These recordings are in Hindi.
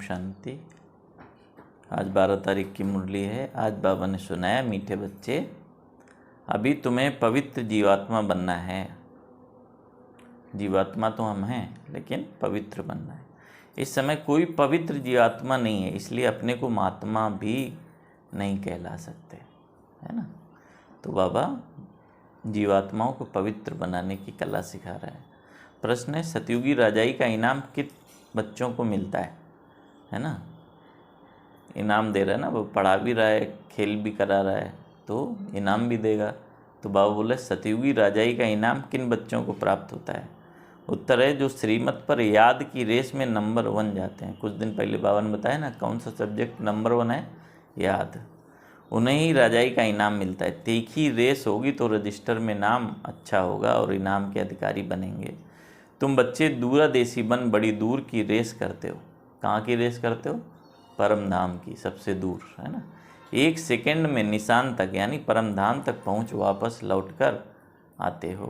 शांति। आज 12 तारीख की मुरली है। आज बाबा ने सुनाया, मीठे बच्चे अभी तुम्हें पवित्र जीवात्मा बनना है। जीवात्मा तो हम हैं, लेकिन पवित्र बनना है। इस समय कोई पवित्र जीवात्मा नहीं है, इसलिए अपने को महात्मा भी नहीं कहला सकते, है ना। तो बाबा जीवात्माओं को पवित्र बनाने की कला सिखा रहा है। प्रश्न है, सतयुगी राजाई का इनाम कित बच्चों को मिलता है ना। इनाम दे रहा है ना, वो पढ़ा भी रहा है, खेल भी करा रहा है, तो इनाम भी देगा। तो बाबा बोले सतयुगी राजाई का इनाम किन बच्चों को प्राप्त होता है। उत्तर है, जो श्रीमत पर याद की रेस में नंबर 1 जाते हैं। कुछ दिन पहले बाबा ने बताया ना, कौन सा सब्जेक्ट नंबर 1 है, याद। उन्हें ही राजाई का इनाम मिलता है। तीखी रेस होगी तो रजिस्टर में नाम अच्छा होगा और इनाम के अधिकारी बनेंगे। तुम बच्चे दूरादेशी बन बड़ी दूर की रेस करते हो। कहाँ की रेस करते हो? परम धाम की, सबसे दूर, है ना। 1 सेकंड में निशान तक यानी परम धाम तक पहुँच वापस लौटकर आते हो।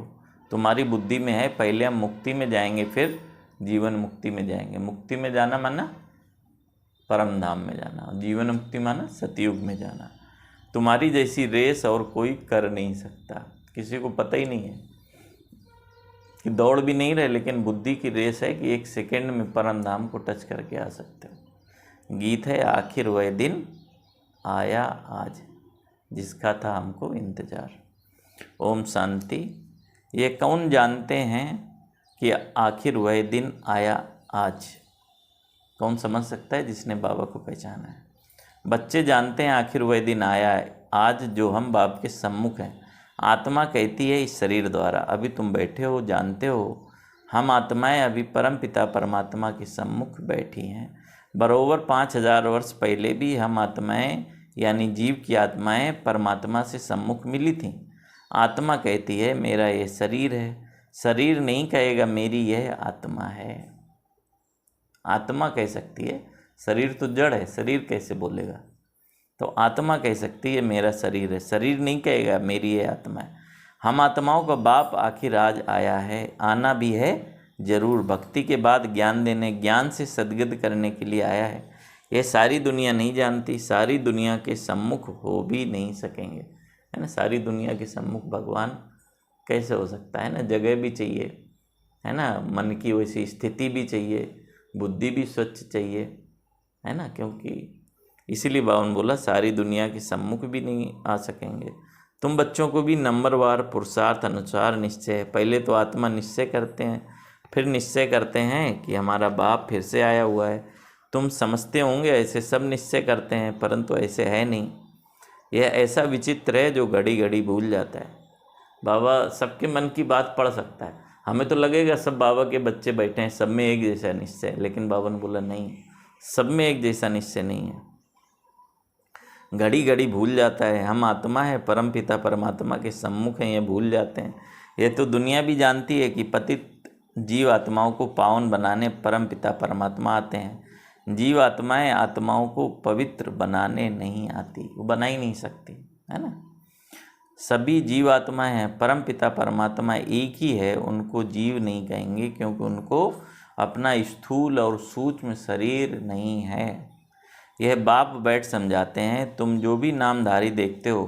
तुम्हारी बुद्धि में है, पहले हम मुक्ति में जाएंगे, फिर जीवन मुक्ति में जाएंगे। मुक्ति में जाना माना परम धाम में जाना, जीवन मुक्ति माना सतयुग में जाना। तुम्हारी जैसी रेस और कोई कर नहीं सकता। किसी को पता ही नहीं है कि दौड़ भी नहीं रहे, लेकिन बुद्धि की रेस है कि 1 सेकंड में परम धाम को टच करके आ सकते हो। गीत है, आखिर वह दिन आया आज जिसका था हमको इंतजार। ओम शांति। ये कौन जानते हैं कि आखिर वह दिन आया आज? कौन समझ सकता है जिसने बाबा को पहचाना है? बच्चे जानते हैं आखिर वह दिन आया है आज जो हम बाप के सम्मुख हैं। आत्मा कहती है इस शरीर द्वारा, अभी तुम बैठे हो, जानते हो हम आत्माएं अभी परम पिता परमात्मा के सम्मुख बैठी हैं। बरोबर 5000 वर्ष पहले भी हम आत्माएं यानी जीव की आत्माएं परमात्मा से सम्मुख मिली थीं। आत्मा कहती है मेरा ये शरीर है, शरीर नहीं कहेगा मेरी यह आत्मा है। आत्मा कह सकती है, शरीर तो जड़ है, शरीर कैसे बोलेगा। तो आत्मा कह सकती है मेरा शरीर है, शरीर नहीं कहेगा मेरी ये आत्मा है। हम आत्माओं का बाप आखिर आज आया है, आना भी है जरूर। भक्ति के बाद ज्ञान देने, ज्ञान से सद्गत करने के लिए आया है। यह सारी दुनिया नहीं जानती, सारी दुनिया के सम्मुख हो भी नहीं सकेंगे, है ना। सारी दुनिया के सम्मुख भगवान कैसे हो सकता है ना। जगह भी चाहिए, है ना, मन की वैसी स्थिति भी चाहिए, बुद्धि भी स्वच्छ चाहिए, है ना। क्योंकि इसीलिए बाबा ने बोला सारी दुनिया के सम्मुख भी नहीं आ सकेंगे। तुम बच्चों को भी नंबरवार पुरुषार्थ अनुसार निश्चय है। पहले तो आत्मा निश्चय करते हैं, फिर निश्चय करते हैं कि हमारा बाप फिर से आया हुआ है। तुम समझते होंगे ऐसे सब निश्चय करते हैं, परंतु ऐसे है नहीं। यह ऐसा विचित्र है जो घड़ी घड़ी भूल जाता है। बाबा सबके मन की बात पढ़ सकता है। हमें तो लगेगा सब बाबा के बच्चे बैठे हैं, सब में एक जैसा निश्चय है, लेकिन बाबा ने बोला नहीं, सब में एक जैसा निश्चय नहीं है। घड़ी घड़ी भूल जाता है। हम आत्मा है, परम पिता परमात्मा के सम्मुख हैं, ये भूल जाते हैं। ये तो दुनिया भी जानती है कि पतित जीव आत्माओं को पावन बनाने परम पिता परमात्मा आते हैं। जीव आत्माएं आत्माओं को पवित्र बनाने नहीं आती, वो बना ही नहीं सकती, है ना। सभी जीव आत्माएं हैं, परम पिता परमात्मा एक ही है, उनको जीव नहीं कहेंगे क्योंकि उनको अपना स्थूल और सूक्ष्म शरीर नहीं है। यह बाप बैठ समझाते हैं, तुम जो भी नामधारी देखते हो,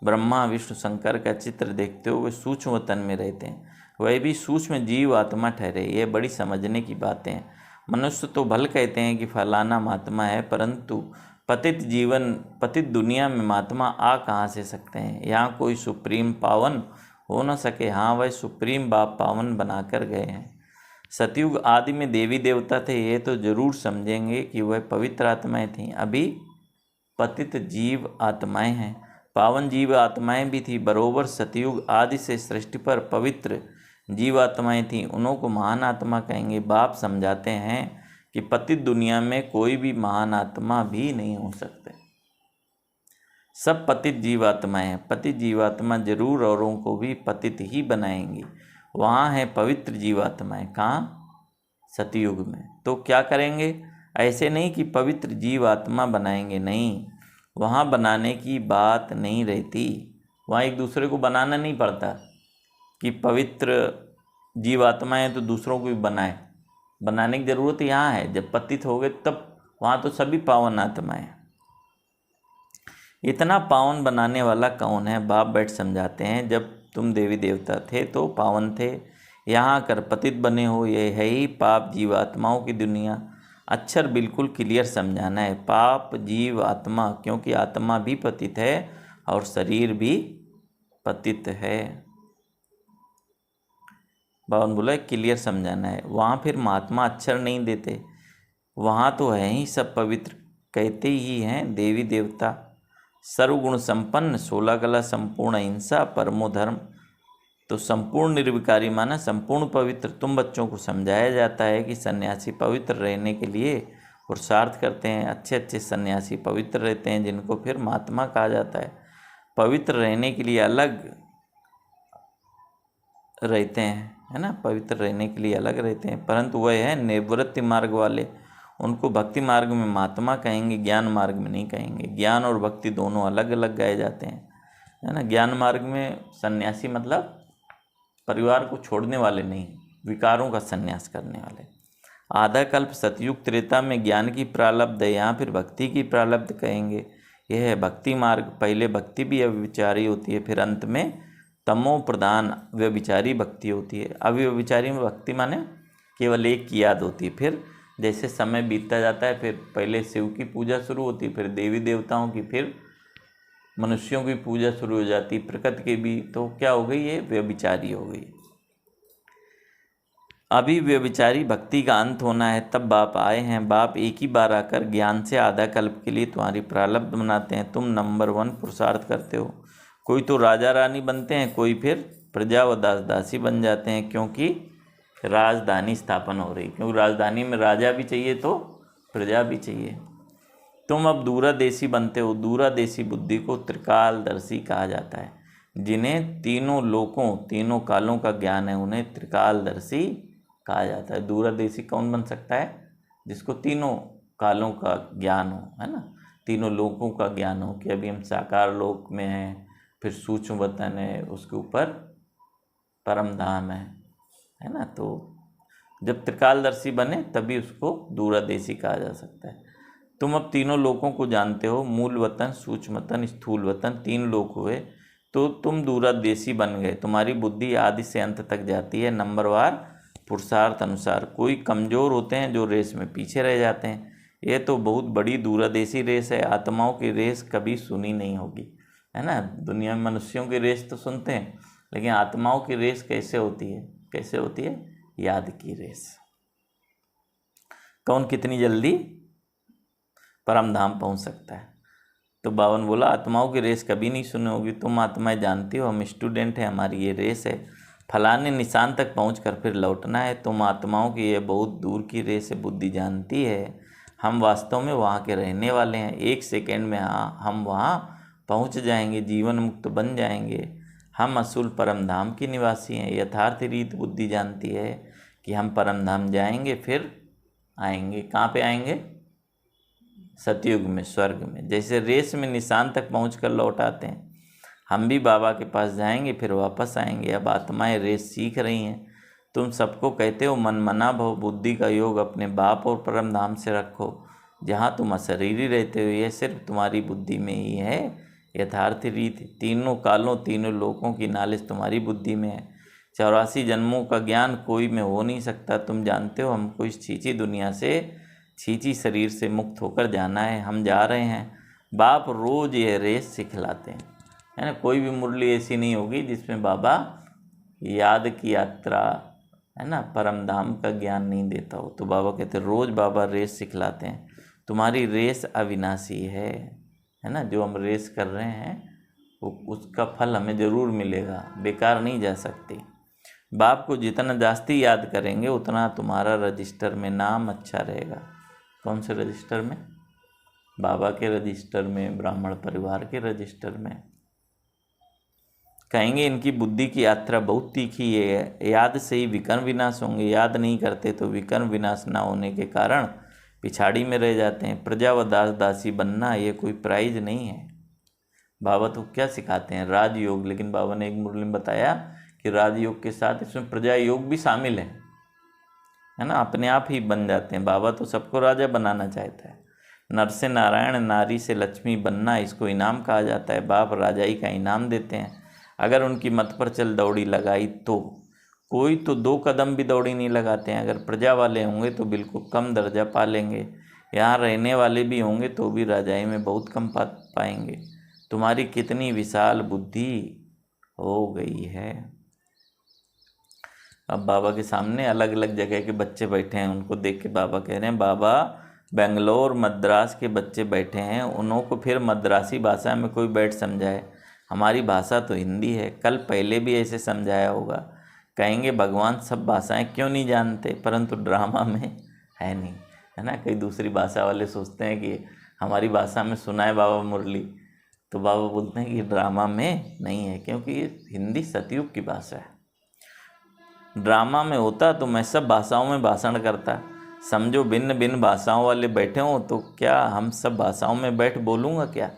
ब्रह्मा विष्णु शंकर का चित्र देखते हो, वे सूक्ष्म तन में रहते हैं, वह भी सूक्ष्म जीव आत्मा ठहरे। यह बड़ी समझने की बातें हैं। मनुष्य तो भल कहते हैं कि फलाना महात्मा है, परंतु पतित दुनिया में महात्मा आ कहाँ से सकते हैं। यहाँ कोई सुप्रीम पावन हो न सके। हाँ, वह सुप्रीम बाप पावन बनाकर गए हैं। सतयुग आदि में देवी देवता थे, ये तो जरूर समझेंगे कि वह पवित्र आत्माएं थीं। अभी पतित जीव आत्माएं हैं, पावन जीव आत्माएं भी थी। बरोबर सतयुग आदि से सृष्टि पर पवित्र जीव आत्माएं थीं, उन्हों को महान आत्मा कहेंगे। बाप समझाते हैं कि पतित दुनिया में कोई भी महान आत्मा भी नहीं हो सकते। सब पतित जीवात्माएं हैं। पतित जीवात्मा जरूर औरों को भी पतित ही बनाएंगी। वहाँ है पवित्र जीवात्माएं, कहाँ? सतयुग में। तो क्या करेंगे? ऐसे नहीं कि पवित्र जीवात्मा बनाएंगे, नहीं, वहाँ बनाने की बात नहीं रहती। वहाँ एक दूसरे को बनाना नहीं पड़ता कि पवित्र जीवात्मा है तो दूसरों को भी बनाए। बनाने की ज़रूरत यहाँ है, जब पतित हो गए तब वहाँ तो सभी पावन आत्माएं। इतना पावन बनाने वाला कौन है? बाप बैठ समझाते हैं, जब तुम देवी देवता थे तो पावन थे, यहाँ आकर पतित बने हो, ये है ही पाप जीवात्माओं की दुनिया। अक्षर बिल्कुल क्लियर समझाना है, पाप जीव आत्मा, क्योंकि आत्मा भी पतित है और शरीर भी पतित है। बावन बोला क्लियर समझाना है। वहाँ फिर महात्मा अक्षर नहीं देते, वहाँ तो है ही सब पवित्र, कहते ही हैं देवी देवता। सर्वगुण संपन्न, 16 कला, संपूर्ण अहिंसा, परमो धर्म। तो संपूर्ण निर्विकारी माना संपूर्ण पवित्र। तुम बच्चों को समझाया जाता है कि सन्यासी पवित्र रहने के लिए पुरुषार्थ करते हैं। अच्छे अच्छे सन्यासी पवित्र रहते हैं, जिनको फिर महात्मा कहा जाता है। पवित्र रहने के लिए अलग रहते हैं, है ना, पवित्र रहने के लिए अलग रहते हैं, परंतु वह है निवृत्ति मार्ग वाले, उनको भक्ति मार्ग में महात्मा कहेंगे, ज्ञान मार्ग में नहीं कहेंगे। ज्ञान और भक्ति दोनों अलग अलग गाए जाते हैं, है ना। ज्ञान मार्ग में सन्यासी मतलब परिवार को छोड़ने वाले नहीं, विकारों का सन्यास करने वाले। आधा कल्प सतयुग त्रेता में ज्ञान की प्रारब्ध है, यहाँ फिर भक्ति की प्रारब्ध कहेंगे। यह है भक्ति मार्ग। पहले भक्ति भी अव्यभिचारी होती है, फिर अंत में तमो प्रधान व्यभिचारी भक्ति होती है। अव्यभिचारी में भक्ति माने केवल एक की याद होती है, फिर जैसे समय बीतता जाता है, फिर पहले शिव की पूजा शुरू होती है, फिर देवी देवताओं की, फिर मनुष्यों की पूजा शुरू हो जाती, प्रकृति की भी। तो क्या हो गई? ये व्यभिचारी हो गई। अभी व्यभिचारी भक्ति का अंत होना है, तब बाप आए हैं। बाप एक ही बार आकर ज्ञान से आधा कल्प के लिए तुम्हारी प्रारब्ध बनाते हैं। तुम नंबर 1 पुरुषार्थ करते हो। कोई तो राजा रानी बनते हैं, कोई फिर प्रजा व दास दासी बन जाते हैं, क्योंकि राजधानी स्थापन हो रही, क्योंकि राजधानी में राजा भी चाहिए तो प्रजा भी चाहिए। तुम अब दूरादेशी बनते हो। दूरादेशी बुद्धि को त्रिकालदर्शी कहा जाता है। जिन्हें तीनों लोकों, तीनों कालों का ज्ञान है, उन्हें त्रिकालदर्शी कहा जाता है। दूरादेशी कौन बन सकता है? जिसको तीनों कालों का ज्ञान हो, है ना, तीनों लोकों का ज्ञान हो, कि अभी हम साकार लोक में हैं, फिर सूक्ष्म वतन है, उसके ऊपर परम धाम है ना। तो जब त्रिकालदर्शी बने तभी उसको दूरादेशी कहा जा सकता है। तुम अब तीनों लोकों को जानते हो, मूल वतन, सूक्ष्म वतन, स्थूल वतन, 3 लोक हुए, तो तुम दूरादेशी बन गए। तुम्हारी बुद्धि आदि से अंत तक जाती है, नंबरवार पुरुषार्थ अनुसार। कोई कमज़ोर होते हैं जो रेस में पीछे रह जाते हैं। ये तो बहुत बड़ी दूरादेशी रेस है। आत्माओं की रेस कभी सुनी नहीं होगी, है ना। दुनिया में मनुष्यों की रेस तो सुनते हैं, लेकिन आत्माओं की रेस कैसे होती है? कैसे होती है? याद की रेस। कौन कितनी जल्दी परम धाम पहुंच सकता है। तो बावन बोला आत्माओं की रेस कभी नहीं सुनी होगी। तुम आत्माएं जानती हो, हम स्टूडेंट हैं, हमारी ये रेस है, फलाने निशान तक पहुंचकर फिर लौटना है। तुम आत्माओं की ये बहुत दूर की रेस है, बुद्धि जानती है। हम वास्तव में वहाँ के रहने वाले हैं। 1 सेकेंड में हम वहाँ पहुँच जाएंगे, जीवन मुक्त बन जाएंगे। हम असूल परम धाम के निवासी हैं। यथार्थ रीत बुद्धि जानती है कि हम परम धाम जाएंगे, फिर आएंगे। कहाँ पे आएंगे? सतयुग में, स्वर्ग में। जैसे रेस में निशान तक पहुंचकर लौट आते हैं, हम भी बाबा के पास जाएंगे, फिर वापस आएंगे। अब आत्माएं रेस सीख रही हैं। तुम सबको कहते हो मन मना भव, बुद्धि का योग अपने बाप और परम धाम से रखो, जहाँ तुम अशरीरी रहते हो। यह सिर्फ तुम्हारी बुद्धि में ही है यथार्थ रीति। तीनों कालों, तीनों लोकों की नॉलेज तुम्हारी बुद्धि में है। 84 जन्मों का ज्ञान कोई में हो नहीं सकता। तुम जानते हो हमको इस छींची दुनिया से, छींची शरीर से मुक्त होकर जाना है। हम जा रहे हैं। बाप रोज़ यह रेस सिखलाते हैं, है ना। कोई भी मुरली ऐसी नहीं होगी जिसमें बाबा याद की यात्रा, है ना, परम धाम का ज्ञान नहीं देता हो। तो बाबा कहते हैं रोज़ बाबा रेस सिखलाते हैं। तुम्हारी रेस अविनाशी है ना। जो हम रेस कर रहे हैं वो उसका फल हमें ज़रूर मिलेगा, बेकार नहीं जा सकती। बाप को जितना जास्ती याद करेंगे उतना तुम्हारा रजिस्टर में नाम अच्छा रहेगा। कौन से रजिस्टर में? बाबा के रजिस्टर में, ब्राह्मण परिवार के रजिस्टर में। कहेंगे इनकी बुद्धि की यात्रा बहुत तीखी है, याद से ही विकर्म विनाश होंगे। याद नहीं करते तो विकर्म विनाश ना होने के कारण पिछाड़ी में रह जाते हैं। प्रजा व दास दासी बनना ये कोई प्राइज नहीं है। बाबा तो क्या सिखाते हैं? राजयोग। लेकिन बाबा ने एक मुरली में बताया कि राजयोग के साथ इसमें प्रजा योग भी शामिल है ना। अपने आप ही बन जाते हैं। बाबा तो सबको राजा बनाना चाहता है, नर से नारायण, नारी से लक्ष्मी बनना, इसको इनाम कहा जाता है। बाप राजाई का इनाम देते हैं। अगर उनकी मत पर चल दौड़ी लगाई तो कोई तो 2 कदम भी दौड़ी नहीं लगाते हैं। अगर प्रजा वाले होंगे तो बिल्कुल कम दर्जा पा लेंगे। यहाँ रहने वाले भी होंगे तो भी राजाई में बहुत कम पाएंगे। तुम्हारी कितनी विशाल बुद्धि हो गई है। अब बाबा के सामने अलग अलग जगह के बच्चे बैठे हैं। उनको देख के बाबा कह रहे हैं, बाबा बेंगलोर मद्रास के बच्चे बैठे हैं, उन्हों को फिर मद्रासी भाषा में कोई बैठ समझाए। हमारी भाषा तो हिंदी है। कल पहले भी ऐसे समझाया होगा। कहेंगे भगवान सब भाषाएं क्यों नहीं जानते, परंतु ड्रामा में है नहीं, है ना। कई दूसरी भाषा वाले सोचते हैं कि हमारी भाषा में सुनाए बाबा मुरली, तो बाबा बोलते हैं कि ड्रामा में नहीं है, क्योंकि ये हिंदी सतयुग की भाषा है। ड्रामा में होता तो मैं सब भाषाओं में भाषण करता। समझो भिन्न भिन्न भाषाओं वाले बैठे हों तो क्या हम सब भाषाओं में बैठ बोलूँगा क्या।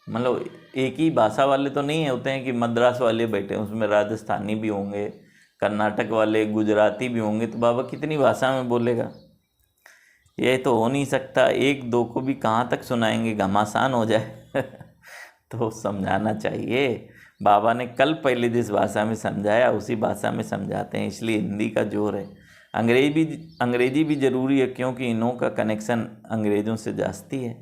मतलब एक ही भाषा वाले तो नहीं होते हैं कि मद्रास वाले बैठे हैं, उसमें राजस्थानी भी होंगे, कर्नाटक वाले, गुजराती भी होंगे, तो बाबा कितनी भाषा में बोलेगा। ये तो हो नहीं सकता। 1-2 को भी कहाँ तक सुनाएंगे, घमासान हो जाए। तो समझाना चाहिए। बाबा ने कल पहले जिस भाषा में समझाया उसी भाषा में समझाते हैं, इसलिए हिंदी का जोर है। अंग्रेजी भी ज़रूरी है, क्योंकि इन्हों का कनेक्शन अंग्रेज़ों से जास्ती है।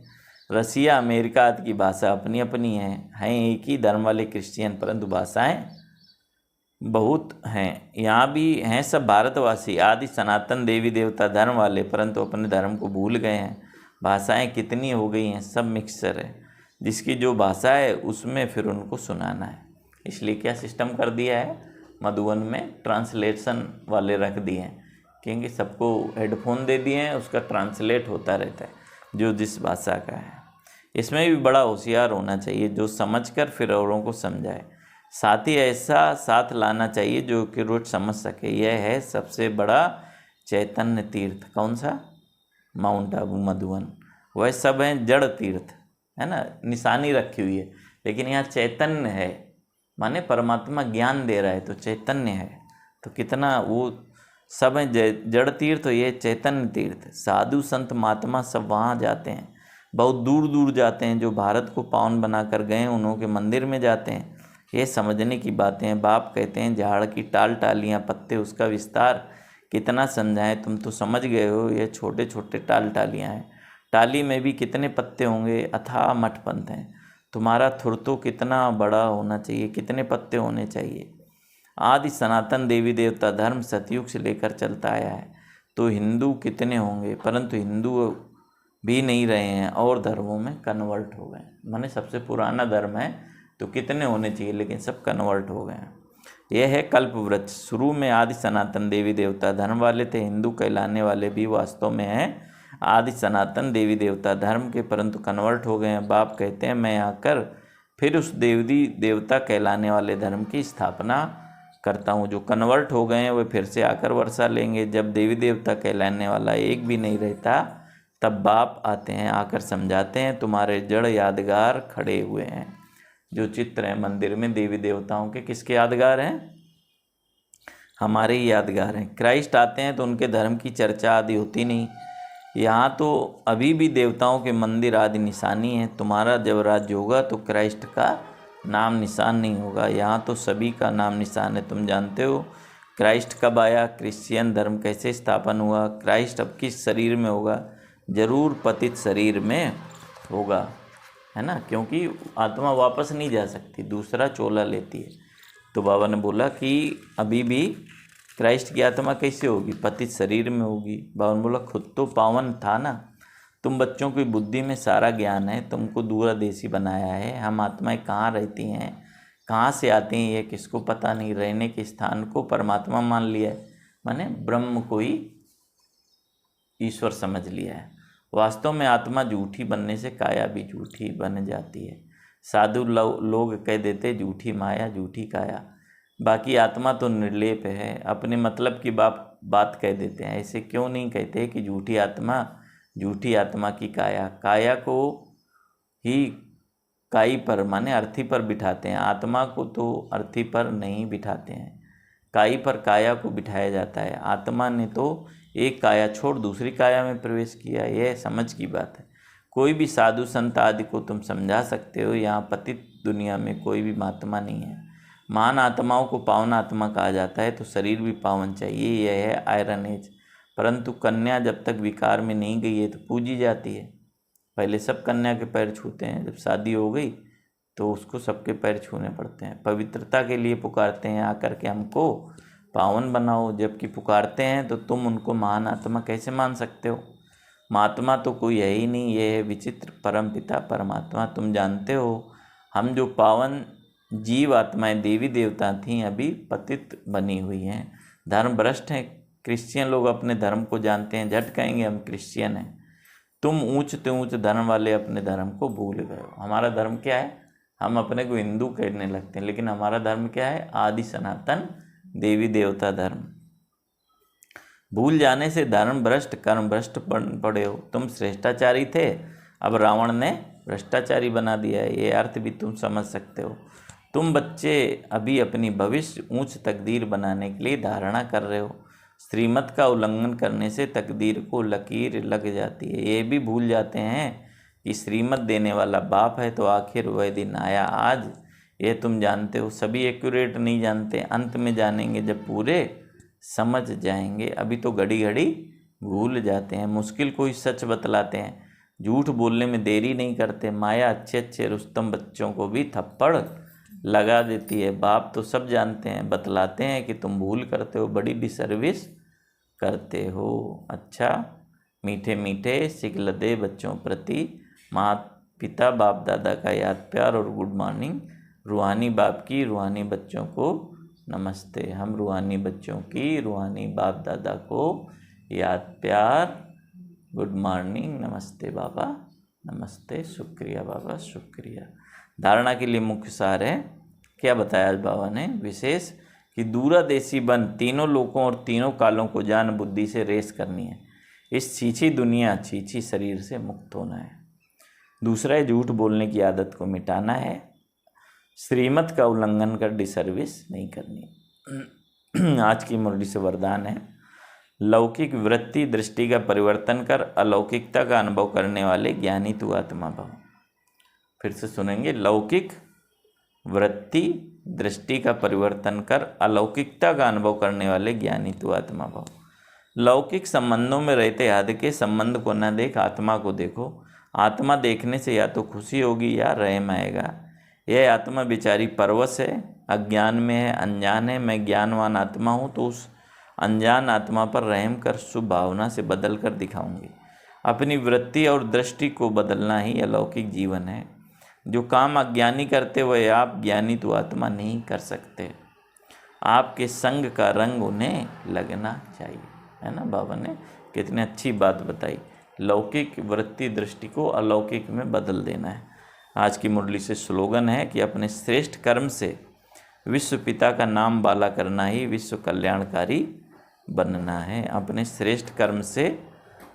रसिया, अमेरिका आदि की भाषा अपनी अपनी हैं एक ही धर्म वाले क्रिश्चियन, परंतु भाषाएं बहुत हैं। यहाँ भी हैं सब भारतवासी, आदि सनातन देवी देवता धर्म वाले, परंतु अपने धर्म को भूल गए हैं। भाषाएं कितनी हो गई हैं, सब मिक्सचर है। जिसकी जो भाषा है उसमें फिर उनको सुनाना है। इसलिए क्या सिस्टम कर दिया है, मधुबन में ट्रांसलेशन वाले रख दिए हैं, क्योंकि सबको हेडफोन दे दिए हैं, उसका ट्रांसलेट होता रहता है जो जिस भाषा का है। इसमें भी बड़ा होशियार होना चाहिए, जो समझकर फिर औरों को समझाए। साथ ही ऐसा साथ लाना चाहिए जो कि रोज समझ सके। यह है सबसे बड़ा चैतन्य तीर्थ। कौन सा? माउंट आबू, मधुबन। वह सब हैं जड़ तीर्थ, है ना, निशानी रखी हुई है, लेकिन यहाँ चैतन्य है, माने परमात्मा ज्ञान दे रहा है तो चैतन्य है। तो कितना वो सब हैं जड़ तीर्थ, ये चैतन्य तीर्थ। साधु संत महात्मा सब वहाँ जाते हैं, बहुत दूर दूर जाते हैं। जो भारत को पावन बनाकर गए उन्हों के मंदिर में जाते हैं। ये समझने की बातें हैं। बाप कहते हैं झाड़ की टाल टालियाँ पत्ते, उसका विस्तार कितना समझाएं, तुम तो समझ गए हो। ये छोटे छोटे टाल टालियाँ हैं, टाली में भी कितने पत्ते होंगे। अथाह मठपंथ हैं। तुम्हारा थुर तो कितना बड़ा होना चाहिए, कितने पत्ते होने चाहिए। आदि सनातन देवी देवता धर्म सतयुग से लेकर चलता आया है। तो हिंदू कितने होंगे, परंतु हिंदू भी नहीं रहे हैं और धर्मों में कन्वर्ट हो गए। माने सबसे पुराना धर्म है तो कितने होने चाहिए, लेकिन सब कन्वर्ट हो गए हैं। यह है कल्प वृक्ष। शुरू में आदि सनातन देवी देवता धर्म वाले थे। हिंदू कहलाने वाले भी वास्तव में हैं आदि सनातन देवी देवता धर्म के, परंतु कन्वर्ट हो गए हैं। बाप कहते हैं मैं आकर फिर उस देवी देवता कहलाने वाले धर्म की स्थापना करता हूँ। जो कन्वर्ट हो गए हैं वे फिर से आकर वर्षा लेंगे। जब देवी देवता कहलाने वाला एक भी नहीं रहता तब बाप आते हैं, आकर समझाते हैं तुम्हारे जड़ यादगार खड़े हुए हैं। जो चित्र हैं मंदिर में देवी देवताओं के, किसके यादगार हैं? हमारे ही यादगार हैं। क्राइस्ट आते हैं तो उनके धर्म की चर्चा आदि होती नहीं। यहाँ तो अभी भी देवताओं के मंदिर आदि निशानी है। तुम्हारा जब राज्य होगा तो क्राइस्ट का नाम निशान नहीं होगा। यहाँ तो सभी का नाम निशान है। तुम जानते हो क्राइस्ट कब आया, क्रिश्चियन धर्म कैसे स्थापन हुआ। क्राइस्ट अब किस शरीर में होगा? जरूर पतित शरीर में होगा, है ना, क्योंकि आत्मा वापस नहीं जा सकती, दूसरा चोला लेती है। तो बाबा ने बोला कि अभी भी क्राइस्ट की आत्मा कैसे होगी? पतित शरीर में होगी। बाबा ने बोला खुद तो पावन था ना। तुम बच्चों की बुद्धि में सारा ज्ञान है, तुमको दूरदेशी बनाया है। हम आत्माएं कहाँ रहती हैं, कहाँ से आती हैं, ये किसको पता नहीं। रहने के स्थान को परमात्मा मान लिया है, माने ब्रह्म को ही ईश्वर समझ लिया है। वास्तव में आत्मा झूठी बनने से काया भी झूठी बन जाती है। साधु लोग कह देते झूठी माया झूठी काया, बाकी आत्मा तो निर्लेप है। अपने मतलब की बात कह देते हैं। ऐसे क्यों नहीं कहते कि झूठी आत्मा की काया। काया को ही काई पर माने अर्थी पर बिठाते हैं, आत्मा को तो अर्थी पर नहीं बिठाते हैं। काई पर काया को बिठाया जाता है। आत्मा ने तो एक काया छोड़ दूसरी काया में प्रवेश किया। यह समझ की बात है। कोई भी साधु संत आदि को तुम समझा सकते हो, यहाँ पतित दुनिया में कोई भी महात्मा नहीं है। महान आत्माओं को पावन आत्मा कहा जाता है, तो शरीर भी पावन चाहिए, यह है आयरन एज। परंतु कन्या जब तक विकार में नहीं गई है तो पूजी जाती है। पहले सब कन्या के पैर छूते हैं, जब शादी हो गई तो उसको सबके पैर छूने पड़ते हैं। पवित्रता के लिए पुकारते हैं आकर के हमको पावन बनाओ, जबकि पुकारते हैं तो तुम उनको महान आत्मा कैसे मान सकते हो? महात्मा तो कोई है ही नहीं, ये है विचित्र परम पिता परमात्मा। तुम जानते हो हम जो पावन जीव आत्माएं देवी देवता थीं अभी पतित बनी हुई हैं, धर्म भ्रष्ट हैं। क्रिश्चियन लोग अपने धर्म को जानते हैं, झट कहेंगे हम क्रिश्चियन हैं। तुम ऊंच ऊंच धर्म वाले अपने धर्म को भूल गए हो। हमारा धर्म क्या है? हम अपने को हिंदू कहने लगते हैं, लेकिन हमारा धर्म क्या है? आदि सनातन देवी देवता धर्म। भूल जाने से धर्म भ्रष्ट कर्म भ्रष्ट पड़े हो। तुम श्रेष्ठाचारी थे, अब रावण ने भ्रष्टाचारी बना दिया है, ये अर्थ भी तुम समझ सकते हो। तुम बच्चे अभी अपनी भविष्य ऊंच तकदीर बनाने के लिए धारणा कर रहे हो। श्रीमत का उल्लंघन करने से तकदीर को लकीर लग जाती है। ये भी भूल जाते हैं कि श्रीमत देने वाला बाप है, तो आखिर वह दिन आया आज। ये तुम जानते हो, सभी एक्यूरेट नहीं जानते, अंत में जानेंगे जब पूरे समझ जाएंगे। अभी तो घड़ी घड़ी भूल जाते हैं। मुश्किल कोई सच बतलाते हैं, झूठ बोलने में देरी नहीं करते। माया अच्छे अच्छे रुस्तम बच्चों को भी थप्पड़ लगा देती है। बाप तो सब जानते हैं, बतलाते हैं कि तुम भूल करते हो, बड़ी डिसर्विस करते हो। अच्छा, मीठे मीठे सिखलदे बच्चों प्रति माता पिता बाप दादा का याद प्यार और गुड मॉर्निंग। रूहानी बाप की रूहानी बच्चों को नमस्ते। हम रूहानी बच्चों की रूहानी बाप दादा को याद प्यार गुड मॉर्निंग, नमस्ते बाबा, नमस्ते, शुक्रिया बाबा, शुक्रिया। धारणा के लिए मुख्य सार है, क्या बताया आज बाबा ने? विशेष कि दूरादेशी बन तीनों लोकों और तीनों कालों को जान बुद्धि से रेस करनी है। इस छीछी दुनिया छीछी शरीर से मुक्त होना है। दूसरा है झूठ बोलने की आदत को मिटाना है। श्रीमत का उल्लंघन कर डिसर्विस नहीं करनी। आज की मुरली से वरदान है, लौकिक वृत्ति दृष्टि का परिवर्तन कर अलौकिकता का अनुभव करने वाले ज्ञानी तू आत्मा भव। फिर से सुनेंगे, लौकिक वृत्ति दृष्टि का परिवर्तन कर अलौकिकता का अनुभव करने वाले ज्ञानी तू आत्मा भव। लौकिक संबंधों में रहते आदि के संबंध को न देख, आत्मा को देखो। आत्मा देखने से या तो खुशी होगी या रहम आएगा। यह आत्मा बेचारी परवश है, अज्ञान में है, अनजान है। मैं ज्ञानवान आत्मा हूँ, तो उस अनजान आत्मा पर रहम कर शुभ भावना से बदल कर दिखाऊंगी। अपनी वृत्ति और दृष्टि को बदलना ही अलौकिक जीवन है। जो काम अज्ञानी करते वह आप ज्ञानी तो आत्मा नहीं कर सकते। आपके संग का रंग उन्हें लगना चाहिए, है ना। बाबा ने कितनी अच्छी बात बताई, लौकिक वृत्ति दृष्टि को अलौकिक में बदल देना है। आज की मुरली से स्लोगन है कि अपने श्रेष्ठ कर्म से विश्व पिता का नाम बाला करना ही विश्व कल्याणकारी बनना है। अपने श्रेष्ठ कर्म से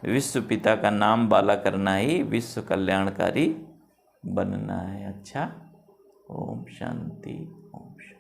विश्व पिता का नाम बाला करना ही विश्व कल्याणकारी बनना है। अच्छा, ओम शांति, ओम शांति।